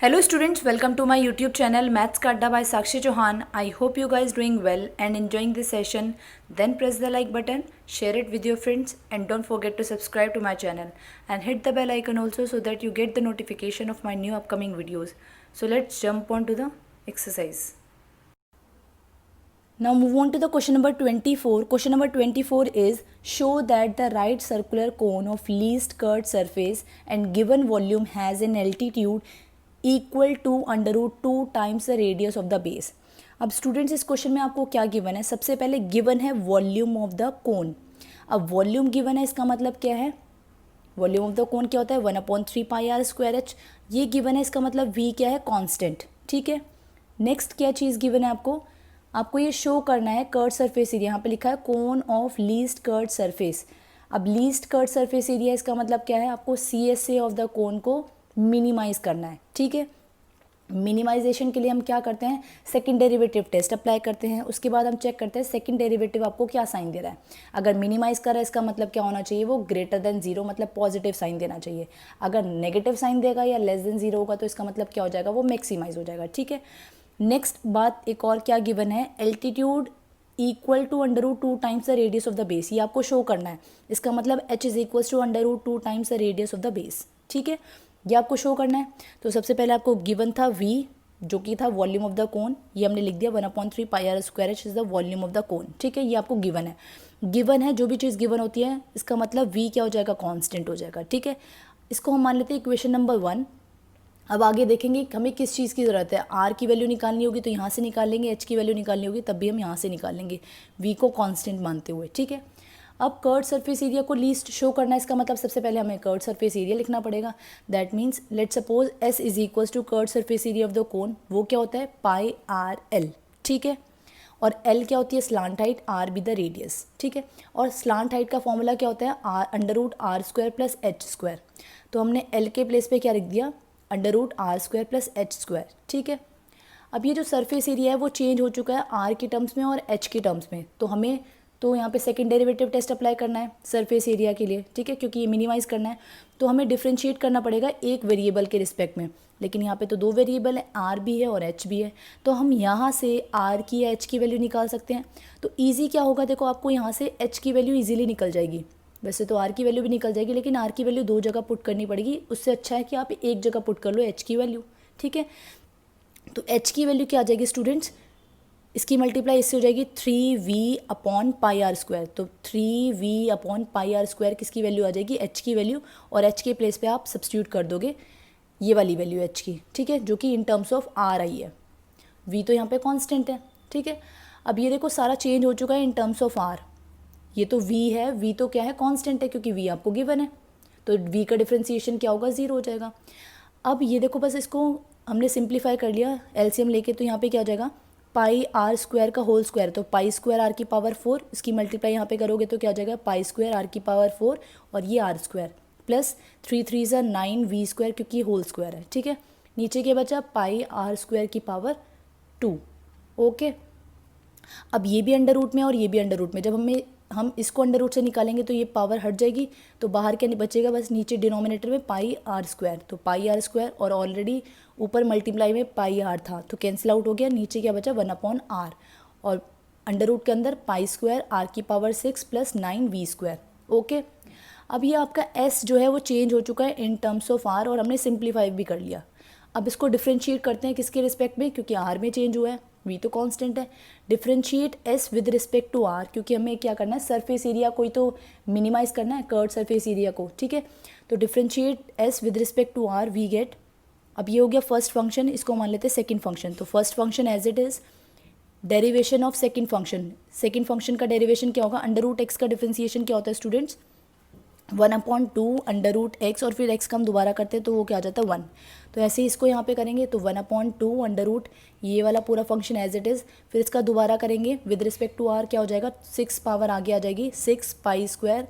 Hello students, welcome to my YouTube channel Maths का अड्डा by Sakshi Chauhan. I hope you guys doing well and enjoying this session. Then press the like button, share it with your friends and don't forget to subscribe to my channel and hit the bell icon also so that you get the notification of my new upcoming videos. So let's jump on to the exercise. Now move on to the question number 24. Question number 24 is show that the right circular cone of least curved surface and given volume has an altitude equal to √2 times the radius of the base. अब students इस question में आपको क्या given है? सबसे पहले given है volume of the कोन। अब वॉल्यूम गिवन है, इसका मतलब क्या है? वॉल्यूम ऑफ द कोन क्या होता है? 1/3 पाई आर स्क्वायर एच। ये गिवन है, इसका मतलब वी क्या है? कांस्टेंट। ठीक है, नेक्स्ट क्या चीज़ गिवन है आपको? आपको ये शो करना है कर्व सरफेस एरिया। यहाँ पे लिखा है cone of least curve surface. अब लीस्ट कर्व सरफेस एरिया इसका मतलब क्या है? आपको CSA ऑफ द कोन को मिनिमाइज करना है। ठीक है, मिनिमाइजेशन के लिए हम क्या करते हैं? सेकंड डेरिवेटिव टेस्ट अप्लाई करते हैं। उसके बाद हम चेक करते हैं सेकंड डेरिवेटिव आपको क्या साइन दे रहा है। अगर मिनिमाइज कर रहा है इसका मतलब क्या होना चाहिए? वो ग्रेटर देन 0 मतलब पॉजिटिव साइन देना चाहिए। अगर नेगेटिव साइन देगा या लेस देन 0 होगा तो इसका मतलब क्या हो जाएगा? वो मैक्सिमाइज हो जाएगा। ठीक है, नेक्स्ट बात एक और क्या गिवन है? Altitude equal to √2 times the radius of the base. ये आपको शो करना है। इसका मतलब h is equal to √2 times the radius of the base. ठीक है, ये आपको शो करना है। तो सबसे पहले आपको गिवन था v जो कि था वॉल्यूम ऑफ द कोन। ये हमने लिख दिया 1/3 pi R square H is the volume of the cone. ठीक है, ये आपको गिवन है। गिवन है, जो भी चीज़ गिवन होती है इसका मतलब v क्या हो जाएगा? कांस्टेंट हो जाएगा। ठीक है, इसको हम मान लेते हैं इक्वेशन नंबर 1। अब आगे देखेंगे हमें किस चीज़ की ज़रूरत है। r की वैल्यू निकालनी होगी तो यहाँ से निकाल लेंगे, h की वैल्यू निकालनी होगी तब भी हम यहाँ से निकाल लेंगे v को कांस्टेंट मानते हुए। ठीक है, अब कर्व सरफेस एरिया को लीस्ट शो करना है। इसका मतलब सबसे पहले हमें कर्व सरफेस एरिया लिखना पड़ेगा। That means let suppose S is equal to curve surface area of the cone. वो क्या होता है? Pi R L. ठीक है, और L क्या होती है? Slant height, R be the radius. ठीक है, और स्लांट हाइट का फॉर्मूला क्या होता है? √r² plus h²। तो हमने L के प्लेस पे क्या लिख दिया? √r² plus h²। ठीक है, अब ये जो सरफेस एरिया है वो चेंज हो चुका है R के टर्म्स में और H के टर्म्स में। तो यहाँ पे सेकंड डेरिवेटिव टेस्ट अप्लाई करना है सरफेस एरिया के लिए। ठीक है, क्योंकि ये मिनिमाइज़ करना है तो हमें डिफ्रेंशिएट करना पड़ेगा एक वेरिएबल के रिस्पेक्ट में। लेकिन यहाँ पे तो दो वेरिएबल है, R भी है और H भी है। तो हम यहाँ से R की या H की वैल्यू निकाल सकते हैं। तो ईजी क्या होगा? देखो, आपको यहाँ से H की वैल्यू ईजिली निकल जाएगी। वैसे तो R की वैल्यू भी निकल जाएगी लेकिन R की वैल्यू दो जगह पुट करनी पड़ेगी। उससे अच्छा है कि आप एक जगह पुट कर लो H की वैल्यू। ठीक है, तो H की वैल्यू क्या आ जाएगी स्टूडेंट्स? इसकी मल्टीप्लाई इससे हो जाएगी 3v/πr²। तो 3v/πr² किसकी वैल्यू आ जाएगी? h की वैल्यू। और h के प्लेस पे आप सब्स्टिट्यूट कर दोगे ये वाली वैल्यू h की। ठीक है, जो कि इन टर्म्स ऑफ r आई है। v तो यहाँ पे कांस्टेंट है। ठीक है, अब ये देखो सारा चेंज हो चुका है इन टर्म्स ऑफ r। ये तो v है, v तो क्या है? कांस्टेंट है क्योंकि v आपको गिवन है। तो v का डिफ्रेंसिएशन क्या होगा? 0 हो जाएगा। अब ये देखो, बस इसको हमने सिंप्लीफाई कर लिया एलसीएम लेके। तो यहाँ पे क्या हो जाएगा? पाई r² का होल स्क्वायर। तो π² r की पावर 4, इसकी मल्टीप्लाई यहाँ पे करोगे तो क्या हो जाएगा? π² r की पावर 4 और ये r² प्लस 3 3 ज़ा 9 v² क्योंकि ये होल स्क्वायर है। ठीक है, नीचे क्या बचा? पाई r² की पावर 2। ओके, अब ये भी अंडर रूट में और ये भी अंडर रूट में। जब हम इसको अंडर रूट से निकालेंगे तो ये पावर हट जाएगी। तो बाहर क्या बचेगा? बस नीचे डिनोमिनेटर में पाई r²। तो पाई r² और ऑलरेडी ऊपर मल्टीप्लाई में पाई r था तो कैंसिल आउट हो गया। नीचे क्या बचा? 1/r और अंडर रूट के अंदर π² r की पावर 6 प्लस 9 v²। ओके, अब ये आपका s जो है वो चेंज हो चुका है इन टर्म्स ऑफ r और हमने सिंप्लीफाई भी कर लिया। अब इसको डिफ्रेंशिएट करते हैं किसके रिस्पेक्ट में? क्योंकि r में चेंज हुआ है, v तो कांस्टेंट है। Differentiate s with respect to r, क्योंकि हमें क्या करना है? सरफेस एरिया को ही तो मिनिमाइज करना है, कर्व सरफेस एरिया को। ठीक है, तो differentiate s with respect to r we get. अब ये हो गया फर्स्ट फंक्शन, इसको मान लेते हैं सेकंड फंक्शन। तो first function as it is, derivation of second function. Second function का डेरिवेशन क्या होगा? √x का डिफ्रेंसिएशन क्या होता है स्टूडेंट्स? 1/2 √x और फिर x का हम दोबारा करते हैं तो वो क्या आ जाता है? 1। तो ऐसे ही इसको यहाँ पे करेंगे तो 1/2 ये वाला पूरा फंक्शन एज इट इज़। फिर इसका दोबारा करेंगे विद रिस्पेक्ट टू r, क्या हो जाएगा? 6 पावर आगे आ जाएगी, 6 π²।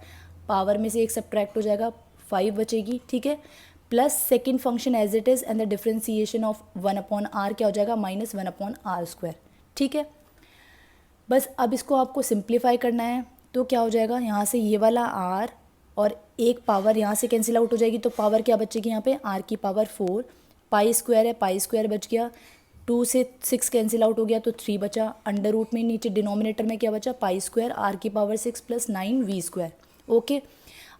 पावर में से एक सब्ट्रैक्ट हो जाएगा, 5 बचेगी। ठीक है, plus second function as it is and the differentiation of 1/r क्या हो जाएगा? -1/r²। ठीक है, बस अब इसको आपको सिंप्लीफाई करना है तो क्या हो जाएगा? यहाँ से ये वाला r और एक पावर यहाँ से कैंसिल आउट हो जाएगी। तो पावर क्या बचेगी यहाँ पे? r की पावर 4 पाई स्क्वायर है, पाई स्क्वायर बच गया, 2 से 6 कैंसिल आउट हो गया तो 3 बचा, अंडर रूट में नीचे डिनोमिनेटर में क्या बचा, पाई स्क्वायर आर की power 6 plus 9 V square. Okay,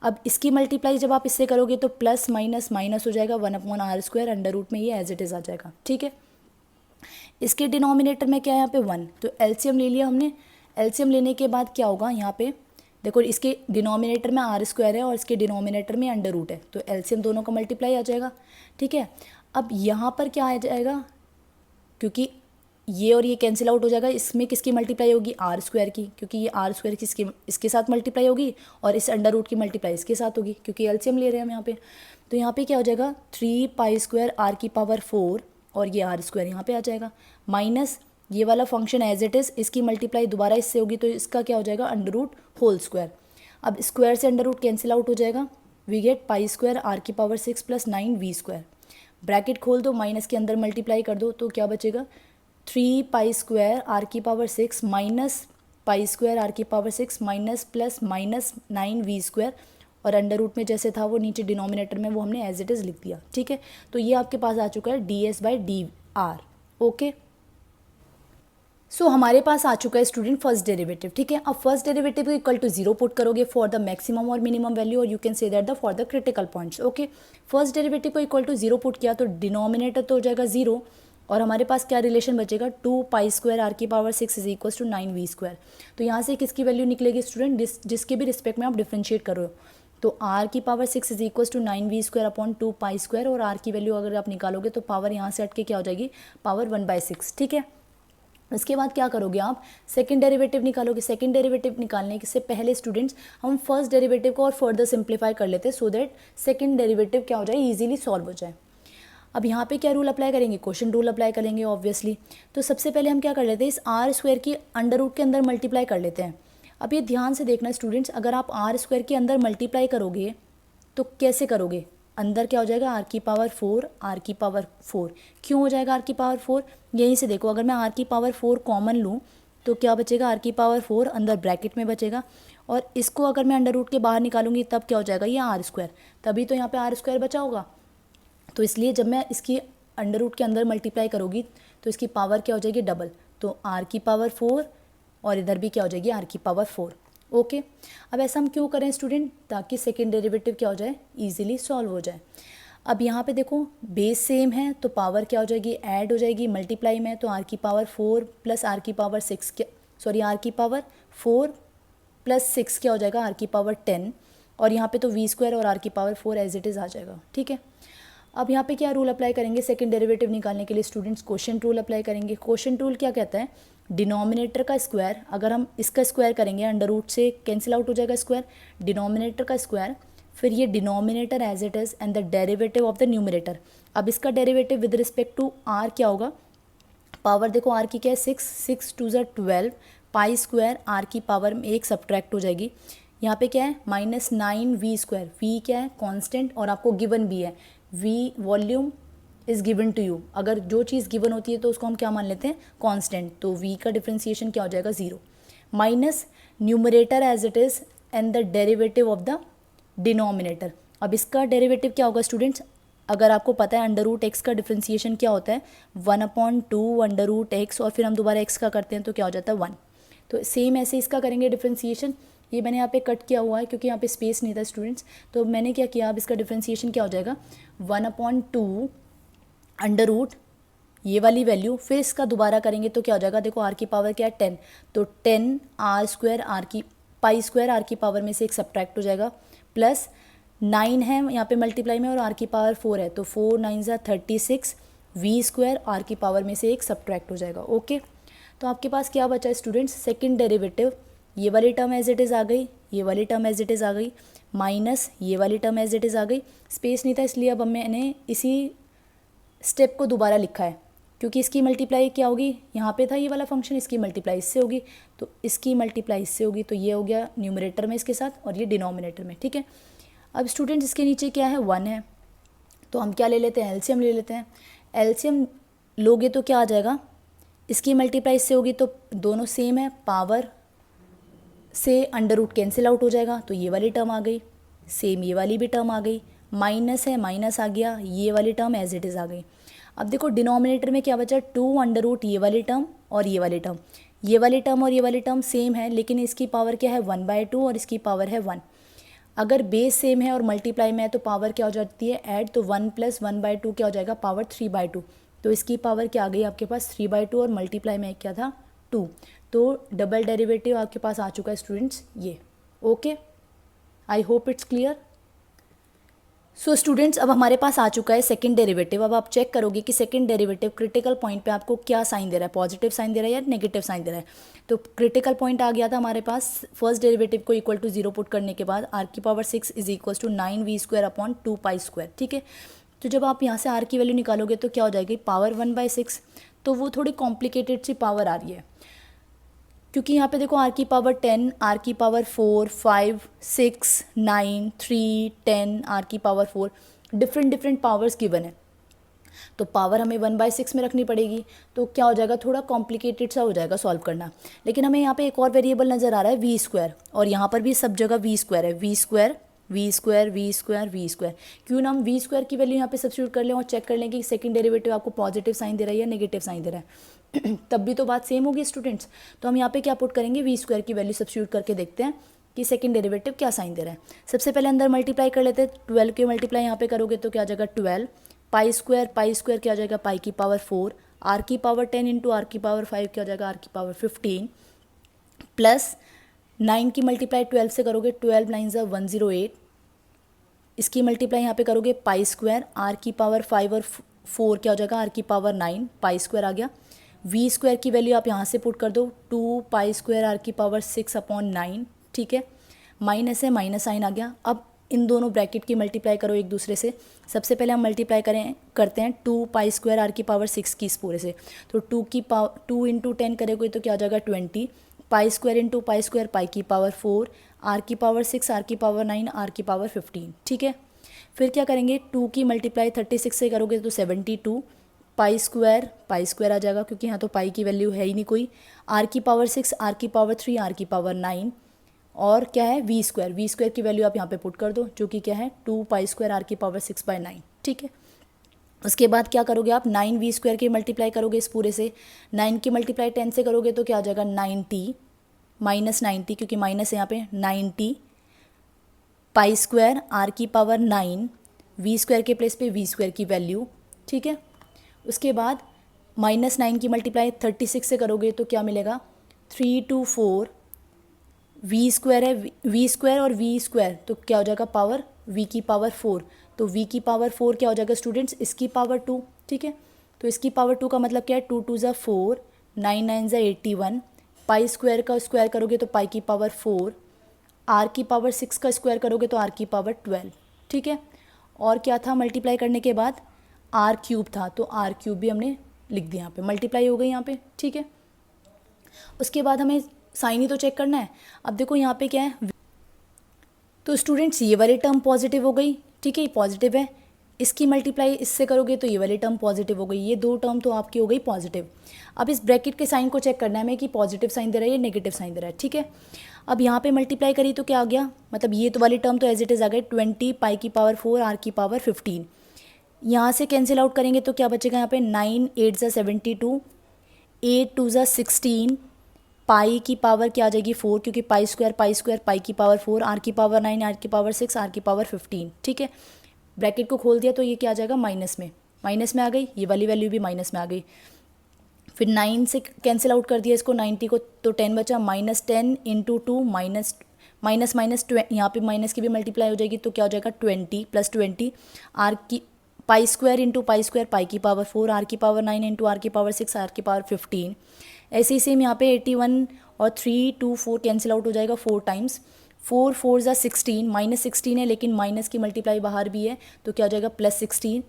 अब इसकी मल्टीप्लाई जब आप इससे करोगे तो प्लस माइनस माइनस हो जाएगा, 1/r², अंडर रूट में ये एज इट इज़ आ जाएगा। ठीक है, इसके डिनोमिनेटर में क्या है यहाँ पे 1, तो एलसीएम ले लिया हमने। एलसीएम लेने के बाद क्या होगा यहाँ पे, देखो इसके डिनोमिनेटर में r² है और इसके डिनोमिनेटर में अंडर रूट है, तो एलसीएम दोनों का मल्टीप्लाई आ जाएगा। ठीक है, अब यहाँ पर क्या आ जाएगा, क्योंकि ये और ये कैंसिल आउट हो जाएगा, इसमें किसकी मल्टीप्लाई होगी, r² की, क्योंकि ये r² की इसके साथ मल्टीप्लाई होगी और इस अंडर रूट की मल्टीप्लाई इसके साथ होगी, क्योंकि एलसीएम ले रहे हैं हम यहाँ पे। तो यहाँ पे क्या हो जाएगा, 3π² r की पावर 4 और ये r² यहाँ पे आ जाएगा, माइनस ये वाला फंक्शन एज इट इज़, इसकी मल्टीप्लाई दोबारा इससे होगी तो इसका क्या हो जाएगा, अंडर रूट होल स्क्वायर। अब स्क्वायर से अंडर रूट कैंसिल आउट हो जाएगा, वी गेट π² r की power 6 plus 9 V square. Bracket खोल दो, माइनस के अंदर मल्टीप्लाई कर दो तो क्या बचेगा, 3π² r की पावर 6 माइनस π² r की power 6 minus plus minus 9 V square, और अंडर रूट में जैसे था वो नीचे डिनोमिनेटर में वो हमने एज इट इज़ लिख दिया। ठीक है, तो ये आपके पास आ चुका है ds/dr। ओके, सो हमारे पास आ चुका है स्टूडेंट फर्स्ट डेरिवेटिव। ठीक है, अब फर्स्ट डेरिवेटिव को इक्वल टू 0 पुट करोगे फॉर द मैक्सिमम और मिनिमम वैल्यू, और you can say that the for the critical points. Okay, first derivative को इक्वल टू 0 पुट किया तो डिनोमिनेटर तो हो जाएगा 0, और हमारे पास क्या रिलेशन बचेगा, 2π² r की power 6 is equal to 9 V square. तो यहाँ से किसकी वैल्यू निकलेगी स्टूडेंट, जिसके भी रिस्पेक्ट में आप डिफ्रेंशिएट करो, तो r की power 6 is equal to 9 V square upon 2π², और r की वैल्यू अगर आप निकालोगे तो पावर यहाँ से हट के क्या हो जाएगी, पावर 1/6। ठीक है, इसके बाद क्या करोगे आप, सेकंड डेरिवेटिव निकालोगे। सेकंड डेरिवेटिव निकालने से पहले स्टूडेंट्स हम फर्स्ट डेरिवेटिव को और फर्दर सिंप्लीफाई कर लेते हैं, सो दैट सेकंड डेरिवेटिव क्या हो जाए, इजीली सॉल्व हो जाए। अब यहाँ पे क्या रूल अप्लाई करेंगे, क्वेश्चन रूल अप्लाई करेंगे ऑब्वियसली। तो सबसे पहले हम क्या कर लेते हैं, इस r² की अंडर रूट के अंदर मल्टीप्लाई कर लेते हैं। अब ये ध्यान से देखना स्टूडेंट्स, अगर आप r² के अंदर मल्टीप्लाई करोगे तो कैसे करोगे, अंदर क्या हो जाएगा, r की पावर 4, r की पावर 4। क्यों हो जाएगा r की पावर 4, यहीं से देखो, अगर मैं r की पावर 4 कॉमन लूँ तो क्या बचेगा, r की पावर 4 अंदर ब्रैकेट में बचेगा, और इसको अगर मैं अंडर रूट के बाहर निकालूंगी तब क्या हो जाएगा, ये r², तभी तो यहाँ पे r² बचा होगा। तो इसलिए जब मैं इसकी अंडर रूट के अंदर मल्टीप्लाई करूँगी तो इसकी पावर क्या हो जाएगी, डबल, तो r की पावर 4 और इधर भी क्या हो जाएगी, r की पावर 4। ओके, अब ऐसा हम क्यों करें स्टूडेंट, ताकि सेकेंड डेरिवेटिव क्या हो जाए, ईजिली सॉल्व हो जाए। अब यहाँ पे देखो बेस सेम है तो पावर क्या हो जाएगी, ऐड हो जाएगी, मल्टीप्लाई में तो r की पावर 4 प्लस r की पावर 6 r की पावर 4 प्लस 6 क्या हो जाएगा, r की पावर 10, और यहाँ पे तो v² और r की पावर 4 एज इट इज़ आ जाएगा। ठीक है, अब यहाँ पे क्या रूल अप्लाई करेंगे सेकंड डेरिवेटिव निकालने के लिए स्टूडेंट्स, क्वोशिएंट रूल अप्लाई करेंगे। क्वोशिएंट रूल क्या कहता है, डिनोमिनेटर का स्क्वायर, अगर हम इसका स्क्वायर करेंगे अंडर रूट से कैंसिल आउट हो जाएगा स्क्वायर, डिनोमिनेटर का स्क्वायर, फिर ये denominator as it is and the derivative of the numerator. अब इसका derivative with respect to r क्या होगा, पावर देखो r की क्या है 6, 6 2 ज़ा 12, π² r की पावर में 1 सब्ट्रैक्ट हो जाएगी, यहाँ पे क्या है -9 वी स्क्वायर, वी क्या है कांस्टेंट और आपको गिवन भी है, V volume is given to you, अगर जो चीज़ गिवन होती है तो उसको हम क्या मान लेते हैं, कांस्टेंट, तो वी का डिफ्रेंसिएशन क्या हो जाएगा 0, minus numerator as it is and the derivative of the denominator. अब इसका डेरिवेटिव क्या होगा स्टूडेंट्स, अगर आपको पता है अंडर रूट एक्स का डिफ्रेंसिएशन क्या होता है 1/2 अंडर रूट एक्स, और फिर हम दोबारा एक्स का करते हैं तो क्या हो जाता है 1, तो सेम ऐसे इसका करेंगे डिफ्रेंसिएशन। ये मैंने यहाँ पे कट किया हुआ है क्योंकि यहाँ पे स्पेस नहीं था स्टूडेंट्स, तो मैंने क्या किया, अब इसका डिफ्रेंसिएशन क्या हो जाएगा 1/2 अंडर रूट ये वाली वैल्यू, फिर इसका दोबारा करेंगे तो क्या हो जाएगा, देखो r की पावर क्या है 10, तो 10 r² r की π² r की पावर में से एक सब्ट्रैक्ट हो जाएगा, प्लस 9 है यहाँ पे मल्टीप्लाई में और r की पावर 4 है, तो 4 9 ज़ा 36, v² r की पावर में से एक सब्ट्रैक्ट हो जाएगा। ओके, तो आपके पास क्या बचा है स्टूडेंट्स, सेकंड डेरिवेटिव, ये वाली टर्म एज इट इज़ आ गई, ये वाली टर्म एज इट इज़ आ गई, माइनस ये वाली टर्म एज इट इज़ आ गई, स्पेस नहीं था इसलिए अब मैंने इसी स्टेप को दोबारा लिखा है, क्योंकि इसकी मल्टीप्लाई क्या होगी, यहाँ पे था ये वाला फंक्शन, इसकी मल्टीप्लाई इससे होगी, तो इसकी मल्टीप्लाई इससे होगी, तो ये हो गया न्यूमरेटर में इसके साथ और ये डिनोमिनेटर में। ठीक है, अब स्टूडेंट्स इसके नीचे क्या है 1 है, तो हम क्या ले लेते हैं, एलसीएम ले लेते हैं। एलसीएम लोगे तो क्या आ जाएगा, इसकी मल्टीप्लाई इससे होगी तो दोनों सेम है, पावर से अंडर रूट कैंसिल आउट हो जाएगा, तो ये वाली टर्म आ गई, सेम ये वाली भी टर्म आ गई, माइनस है माइनस आ गया, ये वाली टर्म एज इट इज़ आ गई। अब देखो डिनोमिनेटर में क्या बचा, 2 ये वाली टर्म और ये वाली टर्म, ये वाली टर्म और ये वाली टर्म सेम है, लेकिन इसकी पावर क्या है 1/2 और इसकी पावर है 1। अगर बेस सेम है और मल्टीप्लाई में है तो पावर क्या हो जाती है ऐड, तो 1 + 1/2 क्या हो जाएगा पावर 3/2। तो इसकी पावर क्या आ गई आपके पास 3/2 और मल्टीप्लाई में क्या था 2। तो डबल डेरिवेटिव आपके पास आ चुका है स्टूडेंट्स ये। Okay, I hope it's clear. So students अब हमारे पास आ चुका है सेकंड डेरिवेटिव। अब आप चेक करोगे कि सेकंड डेरिवेटिव क्रिटिकल पॉइंट पे आपको क्या साइन दे रहा है, पॉजिटिव साइन दे रहा है या नेगेटिव साइन दे रहा है। तो क्रिटिकल पॉइंट आ गया था हमारे पास, फर्स्ट डेरिवेटिव को इक्वल टू 0 पुट करने के बाद r⁻6 = 9v²/2π²। ठीक है, तो जब आप यहाँ से r की वैल्यू निकालोगे तो क्या हो जाएगी पावर 1/6। तो वो थोड़ी कॉम्प्लिकेटेड सी पावर आ रही है, क्योंकि यहाँ पे देखो r⁻10, r⁻4, 5, 6, 9, 3, 10, r⁻4 different powers given है। तो पावर हमें 1/6 में रखनी पड़ेगी, तो क्या हो जाएगा थोड़ा कॉम्प्लिकेटेड सा हो जाएगा सॉल्व करना। लेकिन हमें यहाँ पे एक और वेरिएबल नज़र आ रहा है v², और यहाँ पर भी सब जगह v² है, v²। क्यों ना हम v² की वैल्यू यहाँ पे सब्स्टिट्यूट कर लें और चेक कर लें कि सेकंड डेरिवेटिव आपको पॉजिटिव साइन दे रहा है या नेगेटिव साइन दे रहा है तब भी तो बात सेम होगी स्टूडेंट्स। तो हम यहाँ पे क्या पुट करेंगे, v² की वैल्यू सब्स्टिट्यूट करके देखते हैं कि सेकंड डेरिवेटिव क्या साइन दे रहा है। सबसे पहले अंदर मल्टीप्लाई कर लेते हैं, 12 के मल्टीप्लाई यहाँ पे करोगे तो क्या आ जाएगा 12, पाई² क्या आ जाएगा π⁴, r⁻10 × r⁻5 क्या हो जाएगा r⁻15, प्लस 9 की मल्टीप्लाई 12 से करोगे, 12 9 = 108। इसकी मल्टीप्लाई यहाँ पे करोगे π² r⁻5 और 4 क्या हो जाएगा r⁻9, π² आ गया। v² की वैल्यू आप यहाँ से पुट कर दो, 2π² r⁻6/9। ठीक है, माइनस है, माइनस साइन आ गया। अब इन दोनों ब्रैकेट की मल्टीप्लाई करो एक दूसरे से। सबसे पहले हम मल्टीप्लाई करते हैं 2π² r⁻6 की इस पूरे से, तो 2 × 10 करोगे तो क्या आ जाएगा 20, π² × π² π⁴, r⁻6 r⁻9 r⁻15। ठीक है, फिर क्या करेंगे 2 की मल्टीप्लाई 36 से करोगे तो 72, π² आ जाएगा क्योंकि यहाँ तो पाई की वैल्यू है ही नहीं कोई, r⁻6 r⁻3 r⁻9 और क्या है v² की वैल्यू आप यहाँ पे पुट कर दो, जो कि क्या है 2π² r⁻6/9। ठीक है, उसके बाद क्या करोगे आप 9v² की मल्टीप्लाई करोगे इस पूरे से, 9 की मल्टीप्लाई 10 से करोगे तो क्या आ जाएगा 90, -90 क्योंकि माइनस है यहाँ पे 90, π² r⁻9, v² के प्लेस पे v² की वैल्यू। ठीक है, उसके बाद -9 की मल्टीप्लाई 36 से करोगे तो क्या मिलेगा 3 to 4, v² है, v² और v² तो क्या हो जाएगा पावर v⁴, तो v⁴ क्या हो जाएगा स्टूडेंट्स इसकी पावर 2। ठीक है, तो इसकी पावर 2 का मतलब क्या है 2 2 = 4, 9 9 = 81, π² का स्क्वायर करोगे तो π⁴, r⁻6 का स्क्वायर करोगे तो r⁻12। ठीक है, और क्या था मल्टीप्लाई करने के बाद r³ था, तो r³ भी हमने लिख दिया यहाँ पे, मल्टीप्लाई हो गई यहाँ पे। ठीक है, उसके बाद हमें साइन ही तो चेक करना है। अब देखो यहाँ पे क्या है, तो स्टूडेंट्स ये वाली टर्म पॉजिटिव हो गई। ठीक है, ये पॉजिटिव है, इसकी मल्टीप्लाई इससे करोगे तो ये वाली टर्म पॉजिटिव हो गई, ये दो टर्म तो आपकी हो गई पॉजिटिव। अब इस ब्रैकेट के साइन को चेक करना है हमें कि पॉजिटिव साइन दे रहा है या नेगेटिव साइन दे रहा है। ठीक है, अब यहाँ पे मल्टीप्लाई करी तो क्या आ गया, मतलब ये तो वाली टर्म तो एज इट इज़ आ गई 20 π⁴ r⁻15। यहाँ से कैंसिल आउट करेंगे तो क्या बचेगा यहाँ पे 9 8 = 72, 8 2 = 16, पाई की पावर क्या आ जाएगी 4 क्योंकि π² π² π⁴, r⁻9 r⁻6 r⁻15। ठीक है, ब्रैकेट को खोल दिया तो ये क्या आ जाएगा माइनस में आ गई, ये वाली वैल्यू भी माइनस में आ गई। फिर 9 से कैंसिल आउट कर दिया इसको 90 को, तो 10 बचा, -10 × 2 माइनस यहाँ पे माइनस की भी मल्टीप्लाई हो जाएगी तो क्या हो जाएगा 20 + 20, π² × π² π⁴, r⁻9 × r⁻6 r⁻15। ऐसे ही सेम यहाँ पे 81 और 3 2 4 कैंसिल आउट हो जाएगा 4 टाइम्स, 4 4 = 16, -16 है लेकिन माइनस की मल्टीप्लाई बाहर भी है तो क्या हो जाएगा +16,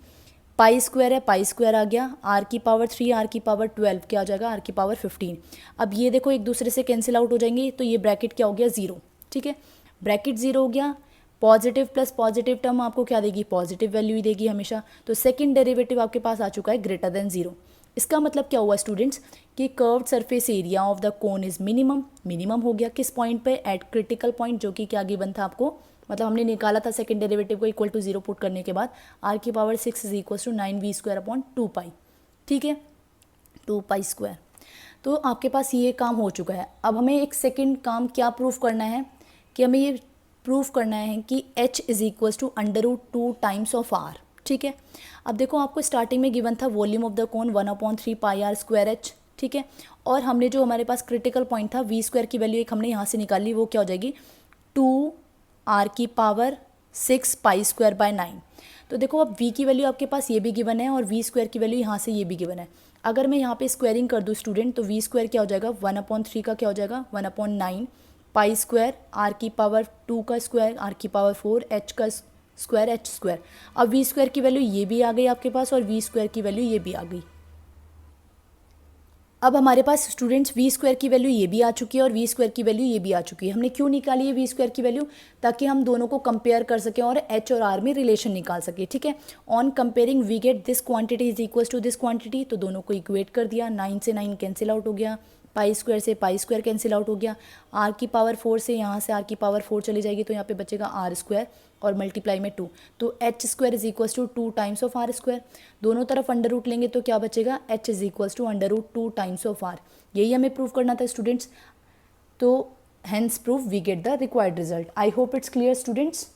π² है, π² आ गया, r⁻3 r⁻12 क्या हो जाएगा r⁻15। अब ये देखो एक दूसरे से कैंसिल आउट हो जाएंगे तो ये ब्रैकेट क्या हो गया 0। ठीक है, ब्रैकेट 0 हो गया, पॉजिटिव प्लस पॉजिटिव टर्म आपको क्या देगी पॉजिटिव वैल्यू ही देगी हमेशा, तो सेकंड डेरिवेटिव आपके पास आ चुका है > 0। इसका मतलब क्या हुआ स्टूडेंट्स कि curved surface area of the cone is minimum हो गया किस पॉइंट पे, एट क्रिटिकल पॉइंट, जो कि क्या गिवन था आपको मतलब हमने निकाला था सेकंड डेरिवेटिव को इक्वल टू 0 पुट करने के बाद r की power 6 is equal to 9v² upon 2 pi, ठीक है, 2 पाई²। तो आपके पास ये काम हो चुका है। अब हमें एक सेकंड काम क्या प्रूफ करना है कि हमें ये प्रूफ करना है कि h is equal to √2 times of r, ठीक है। अब देखो आपको स्टार्टिंग में गिवन था volume of the cone 1/3πr²h, ठीक है, और हमने जो हमारे पास क्रिटिकल पॉइंट था v² की वैल्यू एक हमने यहाँ से निकाली, वो क्या हो जाएगी 2r की पावर 6π²/9। तो देखो अब v की वैल्यू आपके पास ये भी गिवन है और v² की वैल्यू यहाँ से ये भी गिवन है। अगर मैं यहाँ पे स्क्वायरिंग कर दूँ स्टूडेंट, तो v² क्या हो जाएगा 1/3 का क्या हो जाएगा 1/9 π², r की पावर 2 का स्क्वायर, r की पावर 4, h का स्क्वायर, h²। अब v² की वैल्यू ये भी आ गई आपके पास और v² की वैल्यू ये भी आ गई। अब हमारे पास स्टूडेंट्स v² की वैल्यू ये भी आ चुकी है और v² की वैल्यू ये भी आ चुकी है। हमने क्यों निकाली है v² की वैल्यू, ताकि हम दोनों को कंपेयर कर सकें और h और r में रिलेशन निकाल सकें, ठीक है। On comparing we get this quantity is equal to this quantity, तो दोनों को इक्वेट कर दिया, 9 से 9 कैंसिल आउट हो गया, π² से π² कैंसिल आउट हो गया, r की पावर 4 से यहाँ से r की पावर 4 चली जाएगी, तो यहाँ पे बचेगा r² और मल्टीप्लाई में 2, तो h² is equal to 2 times of r²। दोनों तरफ अंडर रूट लेंगे तो क्या बचेगा h is equal to √2 times of r। यही हमें प्रूव करना था स्टूडेंट्स। तो hence proof we get the required result. I hope it's clear students.